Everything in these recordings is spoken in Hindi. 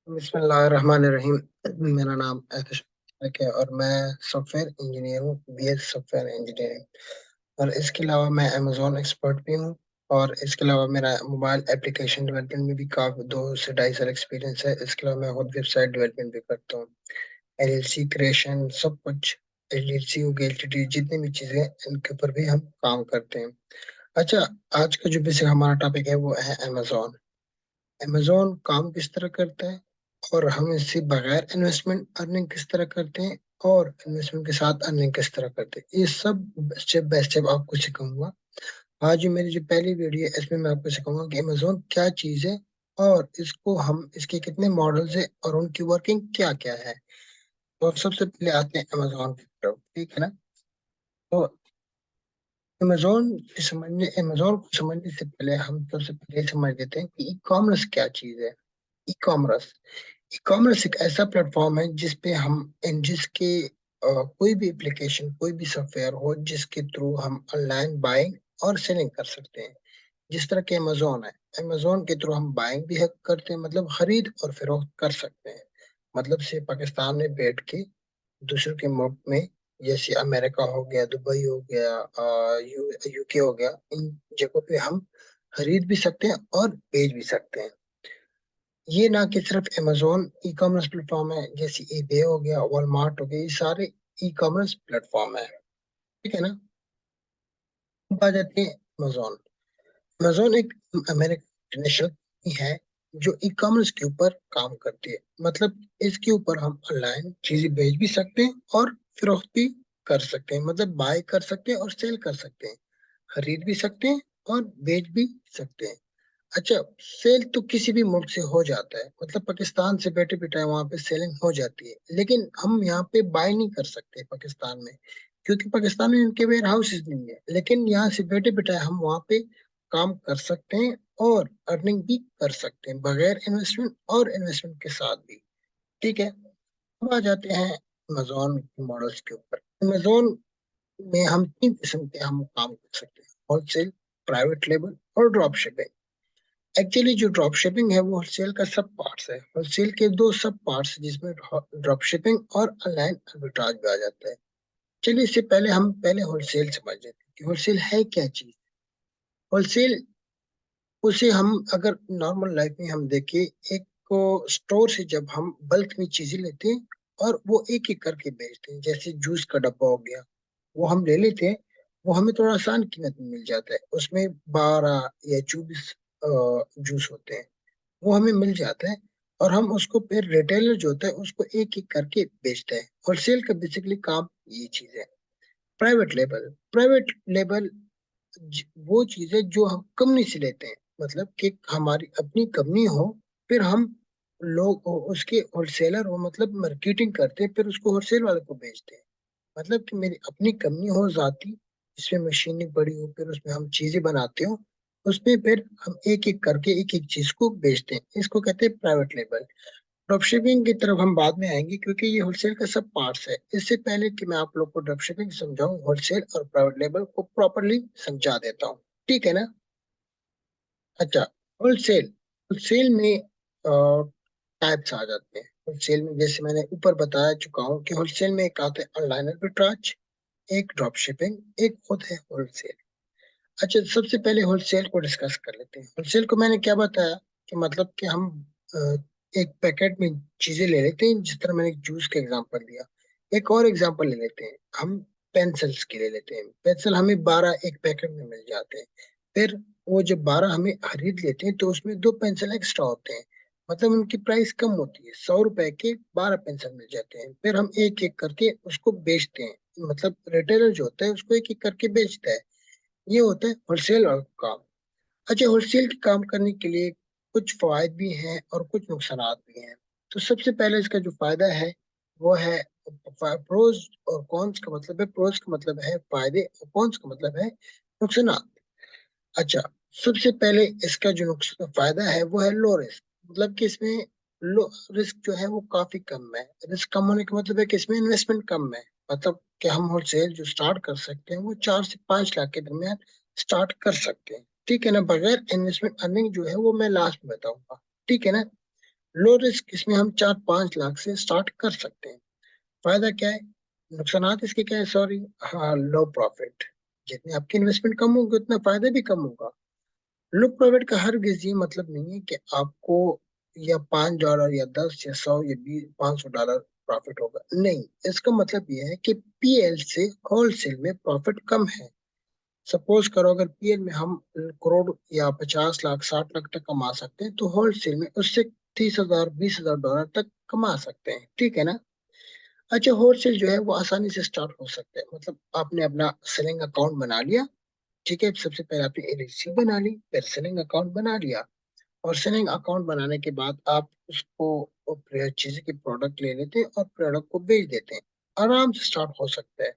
बिस्मिल्लाहिर्रहमानिर्रहीम। मेरा नाम एहतशाम शेख है और मैं सॉफ्टवेयर इंजीनियर हूँ, बीएस सॉफ्टवेयर इंजीनियरिंग। और इसके अलावा मैं अमेजोन एक्सपर्ट भी हूँ। और इसके अलावा मेरा मोबाइल एप्लीकेशन डेवलपमेंट में भी काफी 2 से 2.5 साल एक्सपीरियंस है। इसके अलावा मैं खुद वेबसाइट डेवलपमेंट भी करता हूँ, एलएलसी क्रिएशन, सब कुछ। एलएलसी हो गई, एलटीडी, जितनी भी चीजें हैं, इनके ऊपर भी हम काम करते हैं। अच्छा, आज का जो बेसिक हमारा टॉपिक है वो है अमेजोन। अमेजोन काम किस तरह करता है और हम इससे बगैर इन्वेस्टमेंट अर्निंग किस तरह करते हैं और इन्वेस्टमेंट के साथ अर्निंग किस तरह करते हैं, ये सब स्टेप बाय स्टेप आपको सिखाऊंगा। आज जो मेरी जो पहली वीडियो है इसमें मैं आपको सिखाऊंगा कि अमेजोन क्या चीज है और इसको हम इसके कितने मॉडल्स है और उनकी वर्किंग क्या क्या है। तो सबसे पहले आते हैं अमेजोन की तरफ, ठीक है ना। तो अमेजोन को समझने से पहले हम सबसे पहले समझ लेते हैं कि ई कॉमर्स क्या चीज है। ई कॉमर्स ई कॉमर्स एक ऐसा प्लेटफॉर्म है जिसपे हम जिसके कोई भी एप्लीकेशन, कोई भी सॉफ्टवेयर हो जिसके थ्रू हम ऑनलाइन बाइंग और सेलिंग कर सकते हैं। जिस तरह के अमेजोन है, अमेजोन के थ्रू हम बाइंग भी करते हैं, मतलब खरीद और फरोख्त कर सकते हैं। मतलब से पाकिस्तान में बैठ के दूसरों के मुल्क में, जैसे अमेरिका हो गया, दुबई हो गया, यूके हो गया, इन जगहों पे हम खरीद भी सकते हैं और बेच भी सकते हैं। ये ना कि सिर्फ अमेजोन ई कॉमर्स प्लेटफॉर्म है, जैसे ईबे हो गया, वॉलमार्ट हो गया, ये सारे ई कॉमर्स प्लेटफॉर्म है, ठीक है ना। अब आ जाते हैं अमेजोन। अमेजोन एक अमेरिकन इंटरनेशनल कंपनी है जो ई कॉमर्स के ऊपर काम करती है। मतलब इसके ऊपर हम ऑनलाइन चीजें बेच भी सकते हैं और फरोख्त भी कर सकते हैं, मतलब बाय कर सकते हैं और सेल कर सकते हैं, खरीद भी सकते हैं और बेच भी सकते हैं। अच्छा, सेल तो किसी भी मुल्क से हो जाता है, मतलब पाकिस्तान से बैठे बिठाए वहां पे सेलिंग हो जाती है, लेकिन हम यहाँ पे बाय नहीं कर सकते पाकिस्तान में, क्योंकि पाकिस्तान में इनके वेयर हाउसेज नहीं है। लेकिन यहाँ से बैठे बिठाए हम वहां पे काम कर सकते हैं और अर्निंग भी कर सकते हैं, बगैर इन्वेस्टमेंट और इन्वेस्टमेंट के साथ भी, ठीक है। अब आ जाते हैं अमेजोन मॉडल्स के ऊपर। अमेजोन में हम 3 किस्म के हम काम कर सकते हैं: होलसेल, प्राइवेट लेबल और ड्रॉप शिपिंग। एक्चुअली जो ड्रॉप शिपिंग है वो होलसेल का सब पार्ट्स है। होलसेल के 2 सब पार्ट्स, जिसमें ड्रॉप शिपिंग और ऑनलाइन आर्बिट्राज भी आ जाता है। चलिए, इससे पहले हम पहले होलसेल समझ लेते हैं कि होलसेल है क्या चीज। होलसेल, उसे हम अगर नॉर्मल लाइफ में हम देखें, एक को स्टोर से जब हम बल्क में चीजें लेते हैं और वो एक एक करके बेचते हैं, जैसे जूस का डब्बा हो गया, वो हम ले लेते हैं, वो हमें थोड़ा आसान कीमत में मिल जाता है, उसमें 12 या 24 जूस होते हैं, वो हमें मिल जाता है। और हम उसको फिर रिटेलर जो होता है उसको एक एक करके बेचते हैं। होलसेल का बेसिकली काम ये चीज है। प्राइवेट लेबल वो चीज है जो हम कंपनी से लेते हैं, मतलब कि हमारी अपनी कंपनी हो, फिर हम लोग उसके होलसेलर हो, मतलब मार्केटिंग करते हैं, फिर उसको होलसेल वाले को बेचते हैं। मतलब कि मेरी अपनी कंपनी हो जाती, जिसमें मशीनें बड़ी हो, फिर उसमें हम चीजें बनाते हो, उसमें फिर हम एक एक करके एक एक चीज को बेचते हैं, इसको कहते हैं प्राइवेट लेबल। ड्रॉपशिपिंग की तरफ हम बाद में आएंगे, क्योंकि ये होलसेल का सब पार्ट्स है। इससे पहले कि मैं आप लोग को ड्रॉपशिपिंग समझाऊं, होलसेल और प्राइवेट लेबल को प्रॉपरली समझा देता हूँ, ठीक है ना। अच्छा, होलसेल होलसेल में टाइप्स आ जाते हैं। होलसेल में जैसे मैंने ऊपर बता चुका हूँ कि होलसेल में एक आता है ऑनलाइन आर्बिट्राज, एक ड्रॉप शिपिंग, एक खुद है होलसेल। अच्छा, सबसे पहले होलसेल को डिस्कस कर लेते हैं। होलसेल को मैंने क्या बताया कि मतलब कि हम अ, एक पैकेट में चीजें ले लेते हैं, जिस तरह मैंने जूस का एग्जांपल दिया। एक और एग्जांपल ले लेते हैं हम, पेंसिल्स के ले लेते हैं। पेंसिल हमें 12 एक पैकेट में मिल जाते हैं। फिर वो जब 12 हमें खरीद लेते हैं तो उसमें 2 पेंसिल एक्स्ट्रा होते हैं, मतलब उनकी प्राइस कम होती है। 100 रुपए के 12 पेंसिल मिल जाते हैं, फिर हम एक एक करके उसको बेचते हैं, मतलब रिटेलर जो होता है उसको एक एक करके बेचता है। ये होता है होलसेल और काम। अच्छा, होलसेल के काम करने के लिए कुछ फायदे भी हैं और कुछ नुकसानात भी हैं। तो सबसे पहले इसका जो फायदा है वो है प्रोज और कॉन्स का मतलब है, प्रोज का मतलब है फायदे और कॉन्स का मतलब है नुकसानात। अच्छा, सबसे पहले इसका जो नुकसान फायदा है वो है लो रिस्क, मतलब कि इसमें लो रिस्क जो है वो काफी कम है। रिस्क कम होने का मतलब है कि इसमें इन्वेस्टमेंट कम है, मतलब कि हम होलसेल जो स्टार्ट कर सकते हैं वो 4 से 5 लाख के दरमियान स्टार्ट कर सकते हैं, ठीक है ना, बगैर इन्वेस्टमेंट। अर्निंग जो है वो मैं लास्ट में बताऊंगा, ठीक है ना। लो रिस्क, इसमें हम 4-5 लाख से स्टार्ट कर सकते हैं। फायदा क्या है, नुकसानात इसके क्या है, सॉरी, हाँ, लो प्रॉफिट। जितनी आपकी इन्वेस्टमेंट कम होगी उतना फायदा भी कम होगा। लो प्रॉफिट का हरगिज ये मतलब नहीं है कि आपको या $5 या 10 या 100 या 20 $500 प्रॉफिट होगा, नहीं। इसका मतलब ये है कि पीएल से होलसेल में प्रॉफिट कम है। सपोज करो अगर पीएल में हम करोड़ या 50 लाख 60 लाख तक कमा सकते हैं, तो होलसेल में उससे 30,000 $20,000 तक कमा सकते हैं, ठीक है ना। अच्छा, होलसेल जो है वो आसानी से स्टार्ट हो सकता है, मतलब आपने अपना सेलिंग अकाउंट बना लिया, ठीक है। सबसे पहले आपने एलएलसी बना ली, फिर सेलिंग अकाउंट बना लिया, और सेलिंग अकाउंट बनाने के बाद आप उसको चीज के प्रोडक्ट ले लेते हैं और प्रोडक्ट को बेच देते हैं, आराम से स्टार्ट हो सकता है।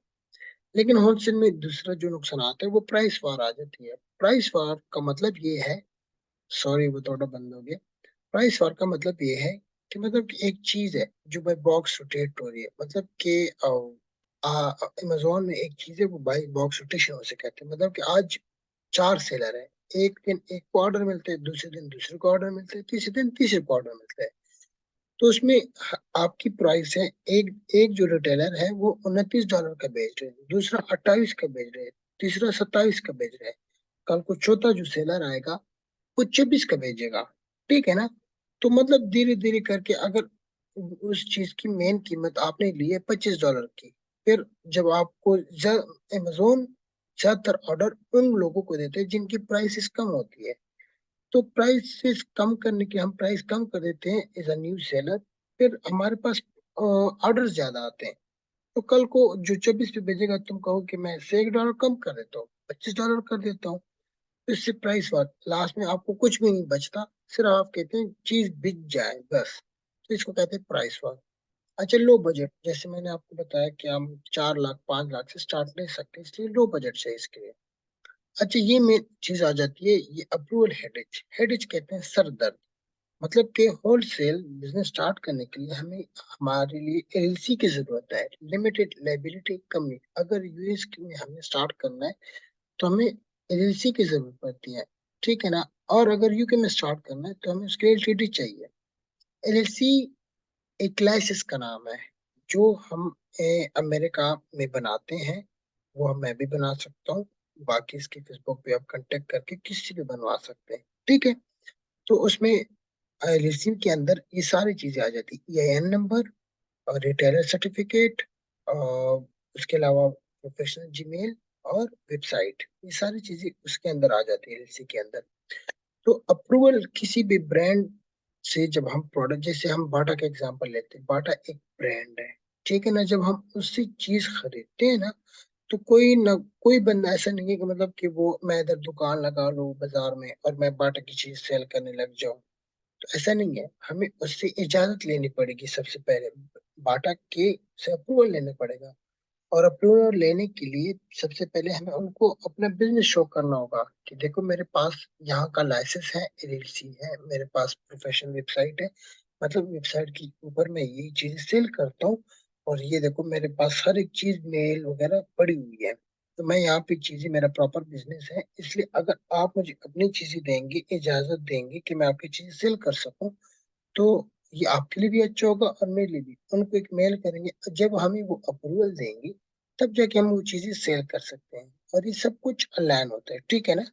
लेकिन होलसेल में दूसरा जो नुकसान आता है वो प्राइस वार आ जाती है। प्राइस वार का मतलब ये है, सॉरी वो थोड़ा बंद हो गया। प्राइस वार का मतलब ये है कि मतलब कि एक चीज है जो बाय बॉक्स रोटेट हो रही है, मतलब कि अमेजोन में एक चीज है वो बाय बॉक्स रोटेशन उसे कहते हैं। मतलब कि आज 4 सेलर है, एक दिन एक को ऑर्डर मिलते हैं, दूसरे दिन दूसरे को ऑर्डर मिलते हैं, तीसरे दिन तीसरे को ऑर्डर मिलता है। तो उसमें आपकी प्राइस है, एक एक जो रिटेलर है वो $29 का बेच रहे हैं, दूसरा 28 का बेच रहे हैं, तीसरा 27 का बेच रहे हैं। कल को चौथा जो सेलर आएगा वो 26 का बेचेगा, ठीक है ना। तो मतलब धीरे धीरे करके अगर उस चीज की मेन कीमत आपने ली है $25 की, फिर जब आपको अमेजोन ज्यादातर ऑर्डर उन लोगों को देते हैं जिनकी प्राइसेस कम होती है। तो प्राइसेस कम करने के हम प्राइस कम कर देते हैं एज अ न्यू सेलर, फिर हमारे पास ऑर्डर ज्यादा आते हैं। तो कल को जो 26 पे भेजेगा तुम कहो कि मैं इससे $1 कम कर देता हूँ, $25 कर देता हूँ। तो इससे प्राइस वार लास्ट में आपको कुछ भी नहीं बचता, सिर्फ आप कहते हैं चीज बिक जाए बस। तो इसको कहते हैं प्राइस वार। अच्छा, लो बजट, जैसे मैंने आपको बताया कि हम 4 लाख 5 लाख से स्टार्ट ले सकते हैं, इसलिए लो बजट से इसके लिए। अच्छा, ये मेन चीज आ जाती है, ये अप्रूवल हेडेज। हेडेज कहते हैं सर दर्द। मतलब कि होलसेल बिजनेस स्टार्ट करने के लिए हमें, हमारे लिए एलएलसी की जरूरत है, लिमिटेड लायबिलिटी कंपनी। अगर यूएस में हमें स्टार्ट करना है तो हमें एलएलसी की जरूरत पड़ती है, ठीक है ना। और अगर यूके में स्टार्ट करना है तो हमें उसके लिए एलटीडी चाहिए। एलएलसी एक लाइसेंस का नाम है जो हम अमेरिका में बनाते हैं, वो मैं भी बना सकता हूँ। बाकी इसके फेसबुक पे आप कांटेक्ट करके किसी भी बनवा सकते हैं, ठीक है। तो उसमें एलएलसी के अंदर ये सारी चीजें आ जाती है, ईआईएन नंबर और रिटेलर सर्टिफिकेट, और उसके अलावा प्रोफेशनल जीमेल और वेबसाइट, ये सारी चीजें उसके अंदर आ जाती है एलएलसी के अंदर। तो अप्रूवल किसी भी ब्रांड से, जब हम प्रोडक्ट, जैसे हम बाटा का एग्जांपल लेते हैं, बाटा एक ब्रांड है, ठीक है ना। जब हम उससे चीज खरीदते हैं ना, तो कोई ना कोई बंदा ऐसा नहीं है कि मतलब कि वो मैं इधर दुकान लगा लूं बाजार में और मैं बाटा की चीज सेल करने लग जाऊं। तो ऐसा नहीं है, हमें उससे इजाजत लेनी पड़ेगी सबसे पहले, बाटा के से अप्रूवल लेना पड़ेगा। और अप्रूवल लेने के लिए सबसे पहले हमें उनको अपना बिजनेस शो करना होगा कि देखो मेरे पास यहाँ का लाइसेंस है, एलएलसी है, मेरे पास प्रोफेशनल वेबसाइट है, मतलब वेबसाइट के ऊपर मैं ये चीज सेल करता हूँ, और ये देखो मेरे पास हर एक चीज मेल वगैरह पड़ी हुई है। तो मैं यहाँ पे चीजें, मेरा प्रॉपर बिजनेस है, इसलिए अगर आप मुझे अपनी चीजें देंगे, इजाजत देंगे कि मैं आपकी चीजें सेल कर सकूं, तो ये आपके लिए भी अच्छा होगा और मेरे लिए भी। उनको एक मेल करेंगे, जब हमें वो अप्रूवल देंगे तब जाके हम वो चीजें सेल कर सकते हैं, और ये सब कुछ अलाइन होता है, ठीक है ना।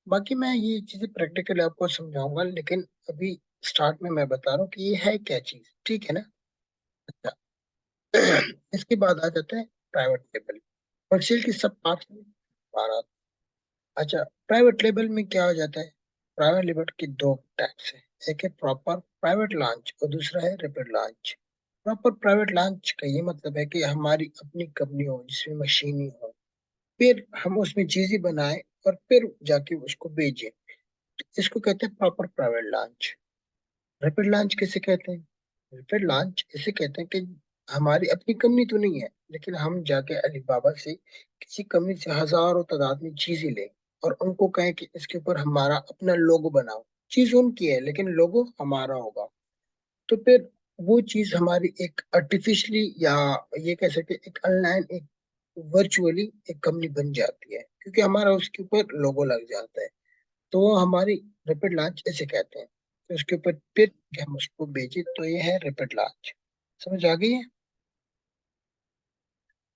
बाकी मैं ये चीजें प्रैक्टिकली आपको समझाऊंगा, लेकिन अभी स्टार्ट में मैं बता रहा हूँ कि ये है क्या चीज, ठीक है ना। अच्छा, इसके बाद आ जाता है प्राइवेट लेबल। होलसेल की सब पार्ट में बारह। अच्छा, प्राइवेट लेबल में क्या हो जाता है, प्राइवेट लेबल की दो टाइप्स है, एक है प्रॉपर प्राइवेट लॉन्च और दूसरा है rapid launch. Proper private launch का ये मतलब है कि हमारी अपनी कंपनी हो जिसमें मशीनें हो, फिर हम उसमें चीजें बनाए और फिर जाके उसको बेचें, तो इसको कहते हैं proper private launch. Rapid launch किसे कहते हैं, रैपिड लॉन्च इसे कहते हैं कि हमारी अपनी कंपनी तो नहीं है, लेकिन हम जाके अलीबाबा से किसी कंपनी से हजारों तादाद में चीजें लें और उनको कहें कि इसके ऊपर हमारा अपना लोगो बनाओ। चीज उनकी है लेकिन लोगो हमारा होगा। तो फिर वो चीज हमारी एक आर्टिफिशियली, या ये कह सकते हैं एक ऑनलाइन, एक वर्चुअली एक कंपनी बन जाती है, क्योंकि हमारा उसके ऊपर लोगो लग जाता है। तो वो हमारी रैपिड लॉन्च इसे कहते हैं। तो उसके ऊपर फिर हम उसको भेजे, तो ये है रैपिड लॉन्च। समझ आ गई है?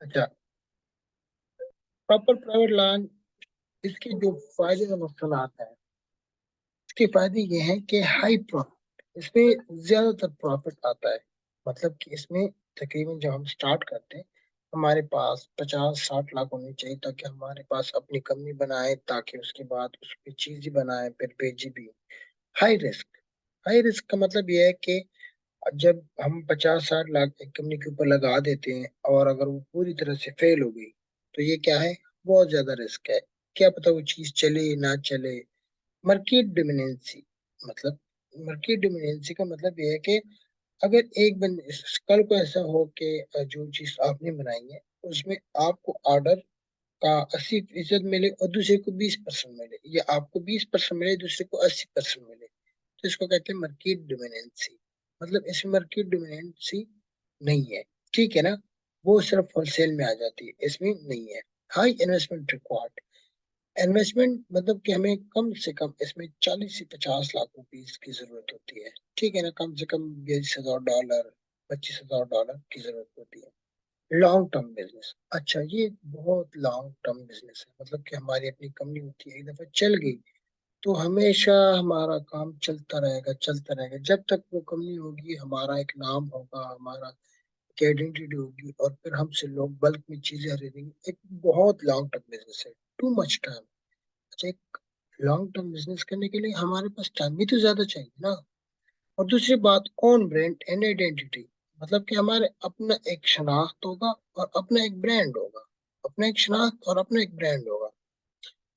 अच्छा, प्रॉपर प्राइवेट लॉन्च, इसके जो फायदे और नुकसान है, इसके फायदे ये हैं कि हाई प्रॉफिट, इसमें ज्यादातर प्रॉफिट आता है। मतलब कि इसमें तकरीबन जब हम स्टार्ट करते हैं, हमारे पास 50-60 लाख होने चाहिए, ताकि हमारे पास अपनी कंपनी बनाए, ताकि उसके बाद उस पर चीज बनाए फिर भेजी भी। हाई रिस्क, हाई रिस्क का मतलब यह है कि जब हम 50-60 लाख एक कंपनी के ऊपर लगा देते हैं, और अगर वो पूरी तरह से फेल हो गई, तो ये क्या है, बहुत ज्यादा रिस्क है। क्या पता वो चीज चले ना चले। मार्केट डोमिनेंसी, मतलब मार्केट डोमिनेंसी का मतलब ये है कि अगर एक बंद कल को ऐसा हो कि जो चीज आपने बनाई है, उसमें आपको ऑर्डर का 80% मिले और दूसरे को 20% मिले, या आपको 20% मिले दूसरे को 80% मिले, तो इसको कहते हैं मार्केट डोमिनेंसी। मतलब इसमें मार्केट डोमिनेंसी नहीं है, ठीक है ना। वो सिर्फ होलसेल में आ जाती है, इसमें नहीं है। हाई इन्वेस्टमेंट रिक्वायर्ड, इन्वेस्टमेंट मतलब कि हमें कम से कम इसमें 40 से 50 लाख रुपीज की जरूरत होती है, ठीक है ना। कम से कम $20,000, $25,000 की जरूरत होती है। लॉन्ग टर्म बिजनेस, अच्छा ये बहुत लॉन्ग टर्म बिजनेस है। मतलब कि हमारी अपनी कंपनी होती है, एक दफा चल गई तो हमेशा हमारा काम चलता रहेगा, चलता रहेगा। जब तक वो कंपनी होगी, हमारा एक नाम होगा, हमारा एक आइडेंटिटी होगी, और फिर हमसे लोग बल्क में चीजें खरीदेंगे। एक बहुत लॉन्ग टर्म बिजनेस है, टू मच टाइम। अच्छा, एक लॉन्ग टर्म बिजनेस करने के लिए हमारे पास टाइम भी तो ज्यादा चाहिए ना। और दूसरी बात, कौन ब्रांड एंड आइडेंटिटी, मतलब कि हमारे अपना एक शनाख्त होगा और अपना एक ब्रांड होगा। अपना एक शनाख्त और अपना एक ब्रांड होगा।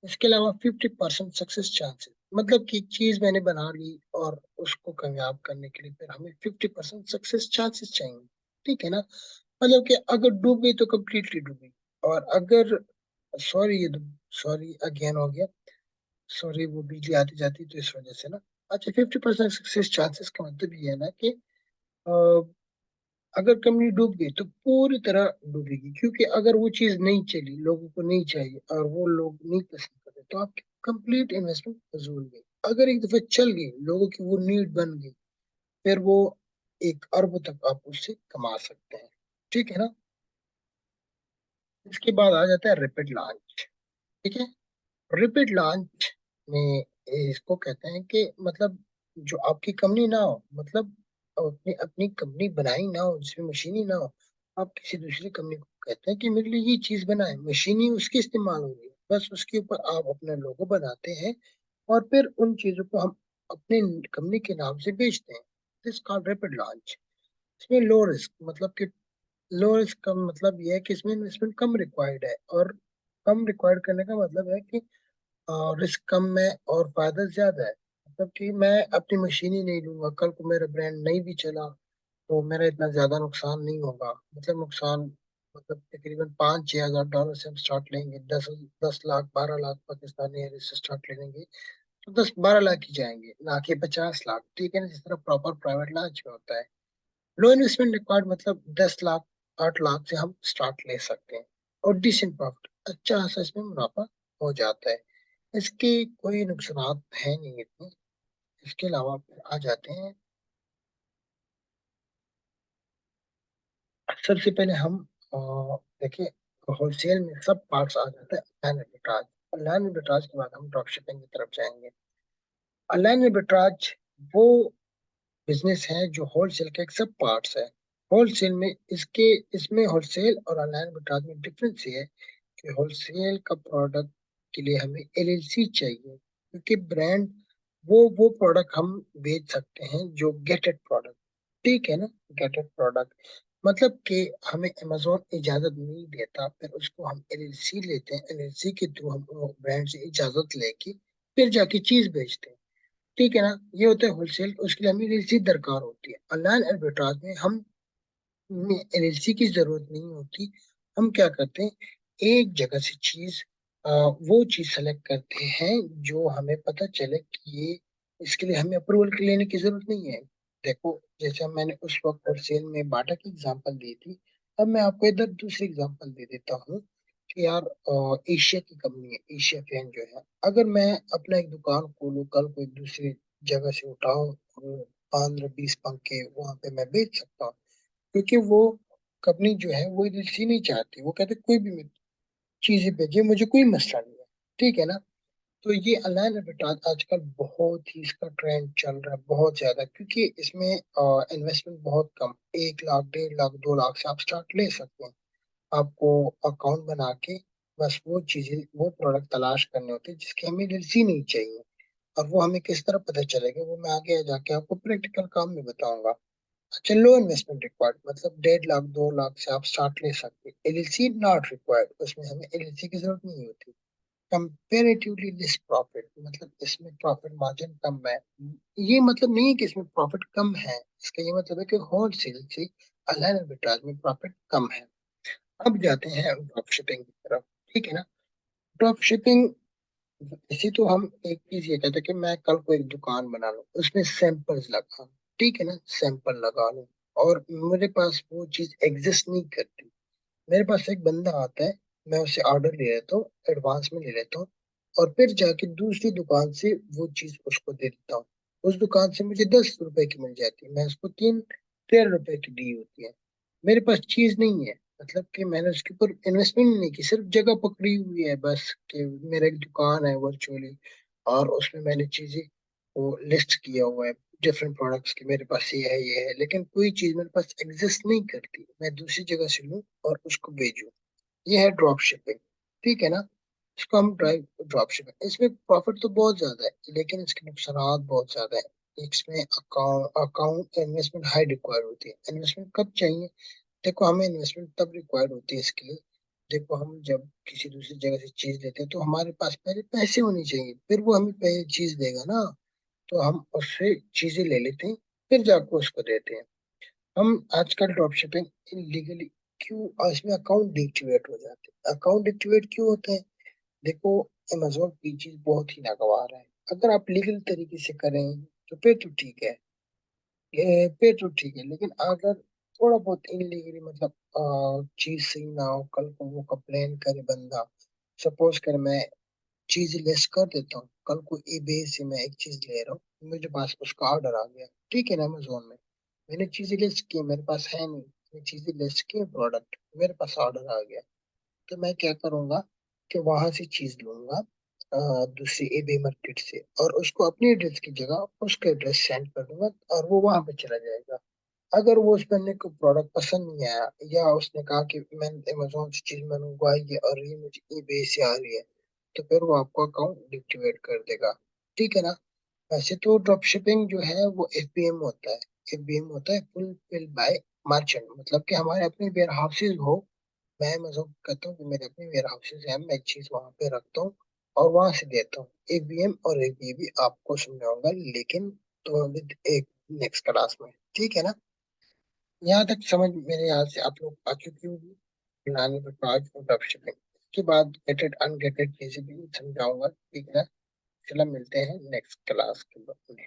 इसके अलावा 50% सक्सेस चांसेस, मतलब कि एक चीज मैंने बना ली और उसको कामयाब करने के लिए फिर हमें 50% सक्सेस चांसेस चाहिए, ठीक है ना। मतलब कि अगर डूब गई तो कम्प्लीटली डूब गई। और अगर, सॉरी ये सॉरी अगेन हो गया, सॉरी वो बिजली आती जाती तो इस वजह से ना। अच्छा, 50% सक्सेस चांसेस का मतलब ये है ना कि अ, अगर कंपनी डूब गई तो पूरी तरह डूबेगी, क्योंकि अगर वो चीज नहीं चली, लोगों को नहीं चाहिए और वो लोग नहीं पसंद करते, तो आपकी कंप्लीट इन्वेस्टमेंट फजूल गई। अगर एक दफा चल गई, लोगों की वो नीड बन गई, फिर वो 1 अरब तक आप उससे कमा सकते हैं, ठीक है ना। इसके बाद आ जाता है रैपिड लॉन्च, ठीक है। रैपिड लॉन्च में इसको कहते हैं कि मतलब जो आपकी कंपनी ना हो, मतलब अपनी अपनी कंपनी बनाई ना हो, जिसमें मशीन ही ना हो, आप किसी दूसरी कंपनी को कहते हैं कि मेरे लिए ये चीज बनाए, मशीन ही उसकी इस्तेमाल हो रही है, बस उसके ऊपर आप अपना लोगो बनाते हैं, और फिर उन चीजों को हम अपने कंपनी के नाम से बेचते हैं। This called rapid launch. इसमें लो रिस्क, मतलब कि लो रिस्क का मतलब ये है कि इसमें इन्वेस्टमेंट कम रिक्वायर्ड है, और कम रिक्वायर्ड करने का मतलब है कि रिस्क कम है और फायदा ज्यादा है। मतलब कि मैं अपनी मशीन ही नहीं लूंगा, कल को मेरा ब्रांड नहीं भी चला तो मेरा इतना ज्यादा नुकसान नहीं होगा। मतलब नुकसान, मतलब तकरीबन 5-6 हजार डॉलर से हम स्टार्ट लेंगे, 10 10 लाख 12 लाख पाकिस्तानी से स्टार्ट लेंगे, तो 10-12 लाख ही जाएंगे, ना कि 50 लाख, ठीक है ना, जिस तरह प्रॉपर प्राइवेट लॉन्च में होता है। लो इन्वेस्टमेंट रिक्वायर्ड, मतलब 10 लाख 8 लाख से हम स्टार्ट ले सकते हैं, और डिसेंट प्रॉफिट, अच्छा खासा इसमें मुनाफा हो जाता है। इसके कोई नुकसान है नहीं इतने। इसके अलावा फिर आ जाते हैं, सबसे पहले हम अ, देखिए, होलसेल में सब पार्ट्स आ जाता है ऑनलाइन आर्बिट्राज। ऑनलाइन आर्बिट्राज के बाद हम ड्रॉप शिपिंग की तरफ जाएंगे। ऑनलाइन आर्बिट्राज वो बिजनेस है जो होलसेल के एक सब पार्ट्स है। होलसेल में इसके इसमें होलसेल और ऑनलाइन आर्बिट्राज में डिफरेंस ये है कि होलसेल का प्रोडक्ट के लिए हमें एलएलसी चाहिए, क्योंकि ब्रांड, वो प्रोडक्ट हम बेच सकते हैं जो गेटेड प्रोडक्ट, ठीक है ना। गेटेड प्रोडक्ट मतलब कि हमें अमेजोन इजाजत नहीं देता, फिर उसको हम एलएलसी लेते हैं, एलएलसी के थ्रू हम ब्रांड से इजाजत लेके फिर जाके चीज बेचते हैं, ठीक है ना। ये होता है होलसेल, उसके लिए हमें एलएलसी दरकार होती है। ऑनलाइन आर्बिट्राज में हम में एलएलसी की जरूरत नहीं होती। हम क्या करते हैं, एक जगह से चीज, वो चीज सेलेक्ट करते हैं जो हमें पता चले कि ये, इसके लिए हमें अप्रूवल लेने की जरूरत नहीं है। देखो, जैसे मैंने उस वक्त सेल में बाटा की एग्जांपल दी थी, अब मैं आपको इधर दूसरी एग्जांपल दे देता हूँ कि यार, एशिया की कंपनी है, एशिया फैन जो है, अगर मैं अपना एक दुकान खोलूँ कल को एक दूसरे जगह से उठाओ और 15-20 पंखे वहां पे मैं बेच सकता हूँ, क्योंकि वो कंपनी जो है वो एलएलसी नहीं चाहती। वो कहते कोई भी चीजें भेजे, मुझे कोई मसला नहीं है, ठीक है ना। तो ये ऑनलाइन आर्बिट्राज आजकल बहुत ही इसका ट्रेंड चल रहा है बहुत ज्यादा, क्योंकि इसमें इन्वेस्टमेंट बहुत कम, 1 लाख 1.5 लाख 2 लाख से आप स्टार्ट ले सकते हैं। आपको अकाउंट बना के बस वो चीजें वो प्रोडक्ट तलाश करने होते हैं जिसकी हमें एलएलसी नहीं चाहिए। और वो हमें किस तरह पता चलेगा, वो मैं आगे जाके आपको प्रैक्टिकल काम में बताऊंगा। अच्छा, लो इन्वेस्टमेंट रिक्वायर्ड मतलब 1.5 लाख 2 लाख से आप स्टार्ट ले सकते हैं। एलएलसी नॉट रिक्वायर्ड, उसमें हमें एलएलसी की जरूरत नहीं होती। कंपेरेटिवली लेस प्रॉफिट मतलब इसमें प्रॉफिट मार्जिन कम है। ये मतलब नहीं है कि इसमें प्रॉफिट कम है, इसका ये मतलब है कि होलसेल से ऑनलाइन आर्बिट्राज में प्रॉफिट कम है। अब जाते हैं ड्रॉप शिपिंग की तरफ, ठीक है ना। ड्रॉप शिपिंग, इसी तो हम एक चीज ये कहते हैं कि मैं कल को एक दुकान बना लूं, उसमें सैंपल्स लगा, ठीक है ना, सैंपल लगा लूं, और मेरे पास वो चीज एग्जिस्ट नहीं करती। मेरे पास एक बंदा आता है, मैं उससे ऑर्डर ले लेता हूँ, एडवांस में ले लेता हूँ, और फिर जाके दूसरी दुकान से वो चीज उसको दे देता हूँ। उस दुकान से मुझे 10 रुपए की मिल जाती है, मैं उसको 13 रुपए की दी होती है। मेरे पास चीज नहीं है, मतलब कि मैंने उसके ऊपर इन्वेस्टमेंट नहीं की, सिर्फ जगह पकड़ी हुई है बस, कि मेरा एक दुकान है वर्चुअली, और उसमें मैंने चीजें वो लिस्ट किया हुआ है, डिफरेंट प्रोडक्ट्स की मेरे पास ये है, लेकिन कोई चीज मेरे पास एग्जिस्ट नहीं करती, मैं दूसरी जगह से लूं और उसको भेजूं। ये है ड्रॉप शिपिंग, ठीक है ना। इसको हम ड्राइव ड्रॉप शिपिंग, इसमें प्रॉफिट तो बहुत ज्यादा है लेकिन इसके नुकसान बहुत ज्यादा है। इसमें account account investment high require होती है। इन्वेस्टमेंट कब चाहिए? देखो, हमें इन्वेस्टमेंट तब रिक्वायर्ड होती है इसके लिए, देखो हम जब किसी दूसरी जगह से चीज लेते हैं तो हमारे पास पहले पैसे होने चाहिए, फिर वो हमें पहले चीज देगा ना। तो हम उससे चीजें ले लेते हैं, फिर जाकर उसको देते हैं। हम आजकल ड्रॉप शिपिंग इलीगली क्यों, इसमें अकाउंट डिएक्टिवेट हो जाते हैं। अकाउंट डिएक्टिवेट क्यों होते हैं? देखो, अमेजोन की चीज बहुत ही नागवार है। अगर आप लीगल तरीके से करें तो फिर तो ठीक है, ये फिर तो ठीक है, लेकिन अगर थोड़ा बहुत इलीगली मतलब चीज सही ना हो, कल को वो कंप्लेन करे बंदा। सपोज कर मैं चीज लेस कर देता हूँ, कल को ईबे से मैं एक चीज ले रहा हूँ, मेरे पास उसका ऑर्डर आ गया, ठीक है ना, अमेजोन में मैंने चीजें लिस्ट की, मेरे पास है नहीं, मैंने चीजें लिस्ट की, प्रोडक्ट मेरे पास ऑर्डर आ गया। तो मैं क्या करूंगा कि वहां से चीज लूंगा दूसरी एबी मार्केट से, और उसको अपनी एड्रेस की जगह उसका एड्रेस सेंड कर दूंगा, और वो वहां पे चला जाएगा। अगर वो उस बंदे को प्रोडक्ट पसंद नहीं आया, या उसने कहा कि मैं अमेजोन से चीज मंगवाई है और ये मुझे ईबे से आ रही है, तो फिर वो आपको अकाउंट डिक्टिवेट कर देगा, ठीक है ना। वैसे तो ड्रॉप शिपिंग जो है वो एफबीएम होता है। एफबीएम होता है फुलफिल बाय मर्चेंट, मतलब कि हमारे अपने वेयर हाउसेज हो। मैं अमेजोन कहता हूँ कि मेरे अपने वेयर हाउसेज हैं, मैं चीज वहां पे रखता हूँ और वहां से देता हूँ। एफबीएम और एफबीबी आपको समझाऊंगा, लेकिन तो विद एक नेक्स्ट क्लास में, ठीक है ना। यहाँ तक समझ मेरे यहाँ से आप लोग आ चुकी होगी, प्लान पर आज और ड्रॉप शिपिंग के बाद गेटेड अनगेटेड चीजें भी समझाऊंगा, ठीक है ना। चलो मिलते हैं नेक्स्ट क्लास के बाद में।